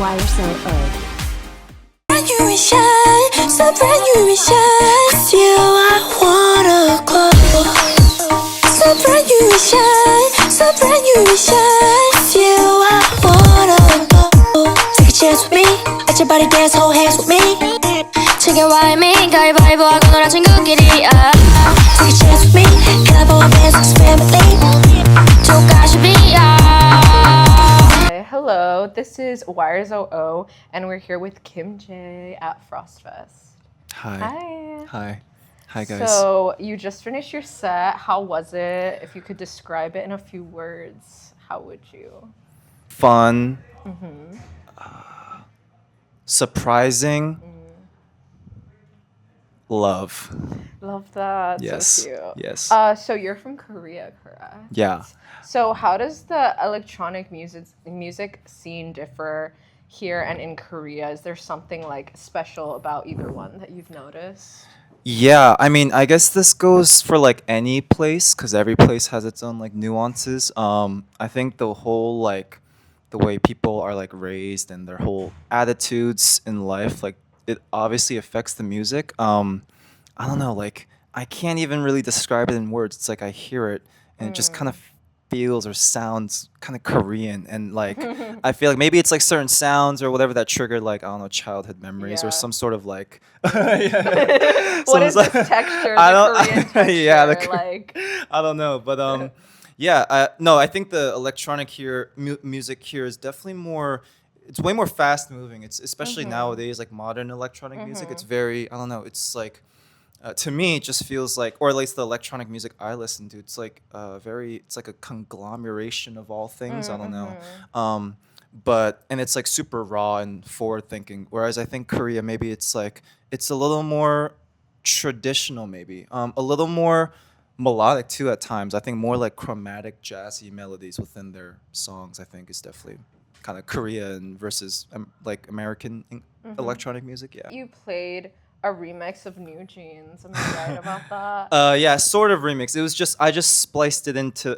Why you're so old. Brand you and shine, so brand you and shine. With you I wanna go. So brand you and shine, so brand you and shine. With you I wanna go. Take a chance with me, let your body dance, hold hands with me. 챙겨와 이미 가위바위보하고 놀아 친구끼리 Take a chance with me, couple of bands, it's family. Hello, this is Wires OO, and we're here with Kimj at Frostfest. Hi. Hi. Hi, guys. So, you just finished your set. How was it? If you could describe it in a few words, how would you? Fun. Surprising. Love. Love that. Yes. So cute. Yes. So you're from Korea, correct? Yeah. So how does the electronic music scene differ here and in Korea? Is there something like special about either one that you've noticed? Yeah, I mean, I guess this goes for like any place because every place has its own like nuances. I think the whole like the way people are like raised and their whole attitudes in life, like it obviously affects the music. I don't know, like I can't even really describe it in words. It's like I hear it and it just kind of feels or sounds kind of Korean and like I feel like maybe it's like certain sounds or whatever that triggered like I don't know childhood memories Yeah. or some sort of like yeah. What is Some- this texture? I The don't- Korean texture? yeah, like I don't know, but yeah, no, I think the electronic music here is definitely more. It's way more fast moving. It's especially nowadays, like modern electronic music. It's very, I don't know. It's like, to me, it just feels like, or at least the electronic music I listen to, it's like it's like a conglomeration of all things. I don't know. And it's like super raw and forward thinking. Whereas I think Korea, maybe it's like it's a little more traditional, maybe a little more melodic too at times. I think more like chromatic jazzy melodies within their songs. I think is definitely kind of Korean versus like American electronic music. Yeah. you played a remix of New Jeans. Am I right about that? Yeah, sort of remix. It was just I just spliced it into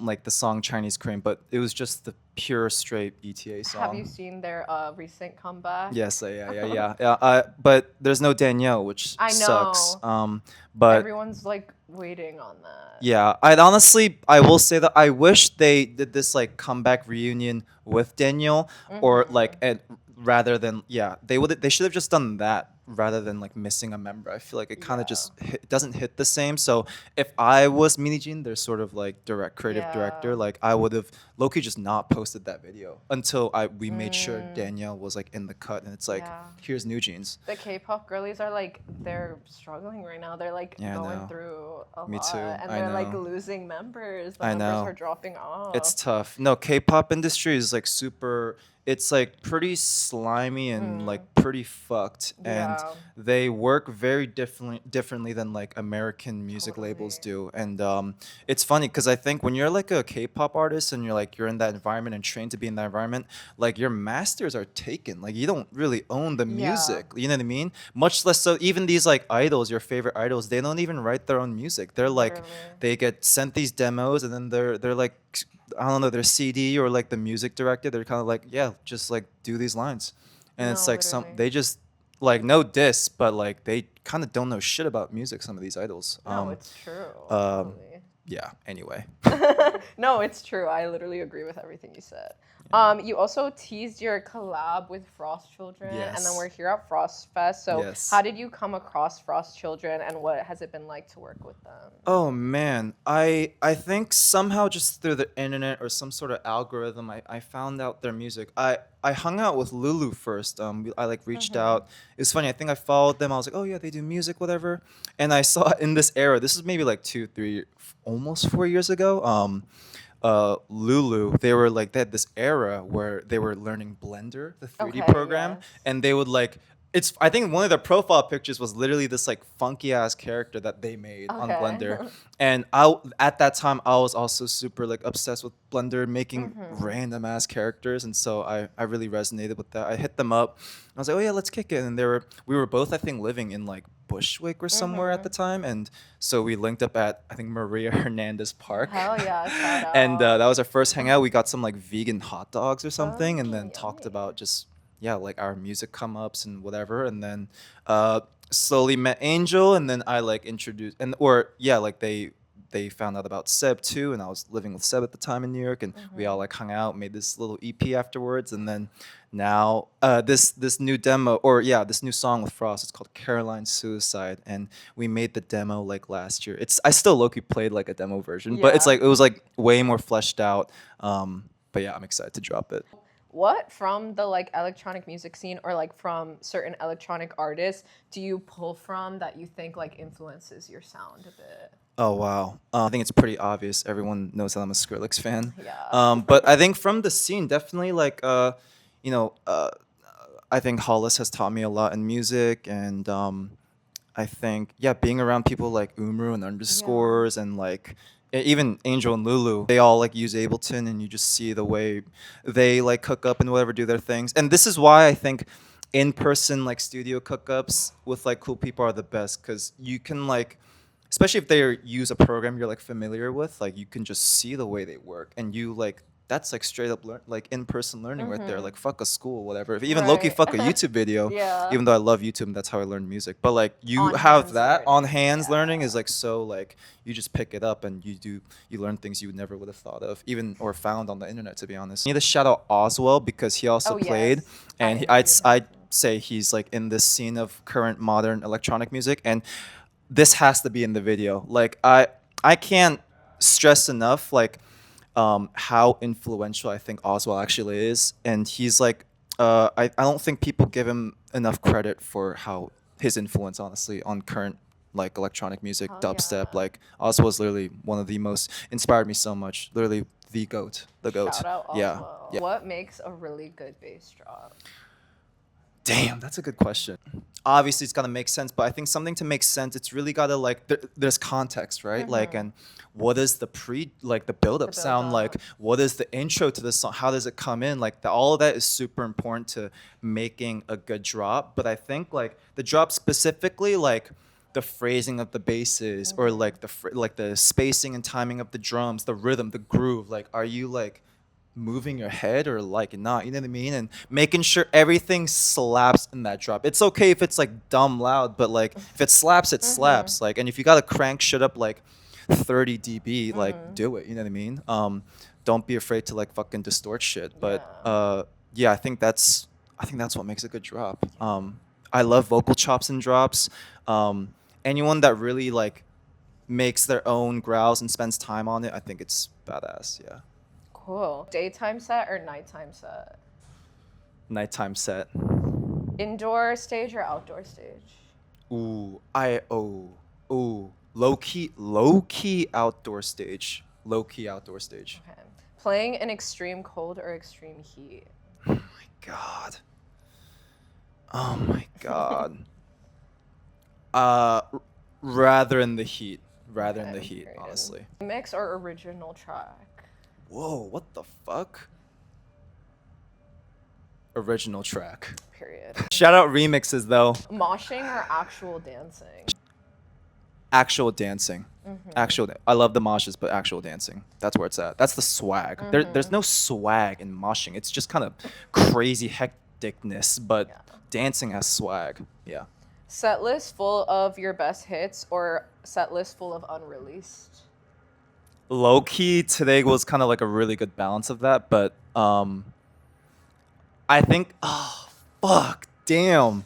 like the song Chinese Korean, but it was just the pure straight ETA song. Have you seen their recent comeback? Yes, yeah. But there's no Danielle, which I sucks. know. But Everyone's like waiting on that. yeah, I will say that I wish they did this like comeback reunion with Danielle, or like rather than they should have just done that rather than like missing a member. I feel like it kind of just it doesn't hit the same. So if I was Mini Jean, their sort of like creative director, like I would have Loki just not posted that video until we made sure Danielle was like in the cut, and it's like Yeah. here's New Jeans. The K-pop girlies are like they're struggling right now. They're like Yeah, I going know. through a Me lot, too. and I they're like know. losing members. The I members know. are dropping off. It's tough. No, K-pop industry is like super. It's like pretty slimy and like pretty fucked, and Yeah. they work very differently than like American music labels do. And it's funny because I think when you're like a K-pop artist and you're in that environment and trained to be in that environment, like your masters are taken. Like you don't really own the Yeah. music. You know what I mean? Much less so. Even these like idols, your favorite idols, they don't even write their own music. They're like Really? they get sent these demos and then they're like I don't know, their CD or like the music director, they're kind of like, yeah, just like do these lines. And it's No, like literally. they just like no diss, but like they kind of don't know shit about music, some of these idols. No, it's true. um, totally. Yeah, anyway. No, it's true. I literally agree with everything you said. You also teased your collab with Frost Children, and then Yes. we're here at Frost Fest. So, Yes. how did you come across Frost Children, and what has it been like to work with them? Oh man, I think somehow just through the internet or some sort of algorithm, I found out their music. I hung out with Lulu first. I like reached out. It was funny. I think I followed them. I was like, oh yeah, they do music, whatever. And I saw in this era. This is maybe like 2, 3, almost 4 years ago. Lulu, they had this era where they were learning Blender, the 3D Okay, program, yes. and they would like. I think one of their profile pictures was literally this like funky ass character that they made on Okay. Blender, and at that time I was also super like obsessed with Blender making random ass characters, and so I really resonated with that. I hit them up. I was like, oh yeah, let's kick it, and we were both I think living in like Bushwick or somewhere at the time, and so we linked up at I think Maria Hernandez Park. Hell yeah, shout And out. that was our first hangout. We got some like vegan hot dogs or something, and then yummy. talked about just yeah, like our music come ups and whatever, and then slowly met Angel, and then I like introduced and or yeah, like they found out about Seb too, and I was living with Seb at the time in New York, and we all like hung out, made this little EP afterwards, and then now this new demo, or yeah, this new song with Frost, it's called Caroline's Suicide, and we made the demo like last year. I still low-key played like a demo version, but it's Yeah. like it was like way more fleshed out. But yeah, I'm excited to drop it. What from the like electronic music scene or like from certain electronic artists do you pull from that you think like influences your sound a bit? Oh wow! I think it's pretty obvious. Everyone knows that I'm a Skrillex fan. Yeah. But I think from the scene, definitely like you know, I think Hollis has taught me a lot in music, and I think yeah, being around people like Umru and Underscores and like even Angel and Lulu, they all like use Ableton, and you just see the way they like cook up and whatever do their things. And this is why I think in-person like studio cookups with like cool people are the best, because you can like, especially if they use a program you're like familiar with, like you can just see the way they work, and you like that's like straight up like in-person learning right there. Like fuck a school, whatever. If even Loki Right. fuck a YouTube video. Yeah. Even though I love YouTube, and that's how I learned music. But like you On have hands that learning, on hands yeah. learning is like so like you just pick it up and you learn things you never would have thought of, even or found on the internet, to be honest. I need to shout out Oswell because he also Oh, yes. played, and I I'd interviewed him. say he's like in this scene of current modern electronic music, and this has to be in the video. Like I can't stress enough like how influential I think Oswald actually is, and he's like I don't think people give him enough credit for how his influence honestly on current like electronic music, Hell dubstep. yeah. Like Oswald is literally one of the most inspired me so much. Literally the goat, the goat. Shout out Yeah. Oswald. Yeah. What makes a really good bass drop? Damn, that's a good question. Obviously, it's gotta make sense, but I think something to make sense, it's really gotta like there's context, right? Like, and what is the the build-up sound like? build-up. What is the intro to the song? How does it come in? Like, all of that is super important to making a good drop. But I think like the drop specifically, like the phrasing of the basses, or like like the spacing and timing of the drums, the rhythm, the groove. Like, are you like moving your head or like not, you know what I mean? And making sure everything slaps in that drop. It's okay if it's like dumb loud, but like if it slaps, it slaps. Like, and if you gotta crank shit up like 30 dB, like do it, you know what I mean? Don't be afraid to like fucking distort shit. But yeah, I think that's what makes a good drop. I love vocal chops and drops. Anyone that really like makes their own growls and spends time on it, I think it's badass. Yeah. Cool. Daytime set or nighttime set? Nighttime set. Indoor stage or outdoor stage? Ooh, low key outdoor stage. Low key outdoor stage. Okay. Playing in extreme cold or extreme heat? Oh my god. Oh my god. Rather in the heat. Rather in the Okay, heat, period. honestly. Mix or original track? Whoa, what the fuck? Original track. Period. Shout out remixes though. Moshing or actual dancing? Actual dancing. I love the moshes, but actual dancing. That's where it's at. That's the swag. There's no swag in moshing. It's just kind of crazy hecticness, but dancing has swag. Yeah. Set list full of your best hits or set list full of unreleased? Low key today was kind of like a really good balance of that, but I think damn.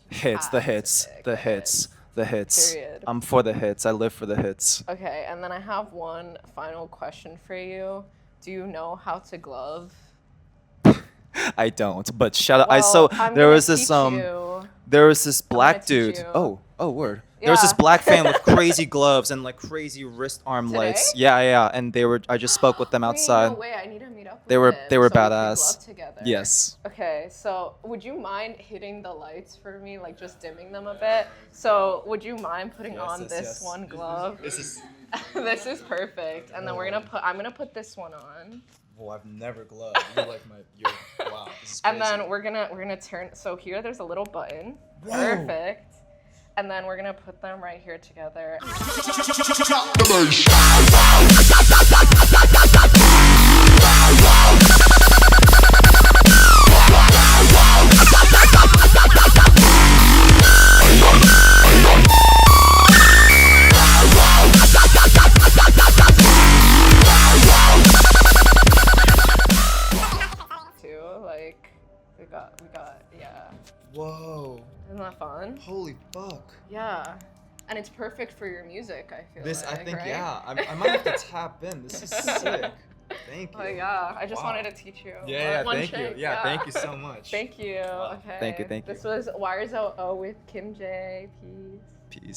Hits, the hits, the hits, the hits. Period. I'm for the hits. I live for the hits. Okay, and then I have one final question for you. Do you know how to glove? I don't, but shout out. Well, I'm There gonna was this teach you. there was this black teach dude. you. Oh word. There was this Yeah. black fan with crazy gloves and like crazy wrist arm Today? lights. Yeah, and I just spoke with them outside. Wait, no way, I need to meet up with They were him they were so we can badass. glove together. Yes. Okay, so would you mind hitting the lights for me, like just dimming them a bit? So would you mind putting on this one glove? This is. This is perfect. And then I'm gonna put this one on. Well, I've never gloved. You're like wow. This is And then we're gonna turn, so here there's a little button. Perfect. And then we're gonna put them right here together. We got, yeah. Whoa. Isn't that fun? Holy fuck. Yeah. And it's perfect for your music, I feel This, like, I think, right? yeah. I might have to tap in. This is sick. Thank you. Oh yeah, I just Wow. wanted to teach you. Yeah, one thank you. trick, Yeah, thank you so much. Thank you. Wow. Okay. Thank you, thank you. This was Wires OO with Kim J. Peace. Peace.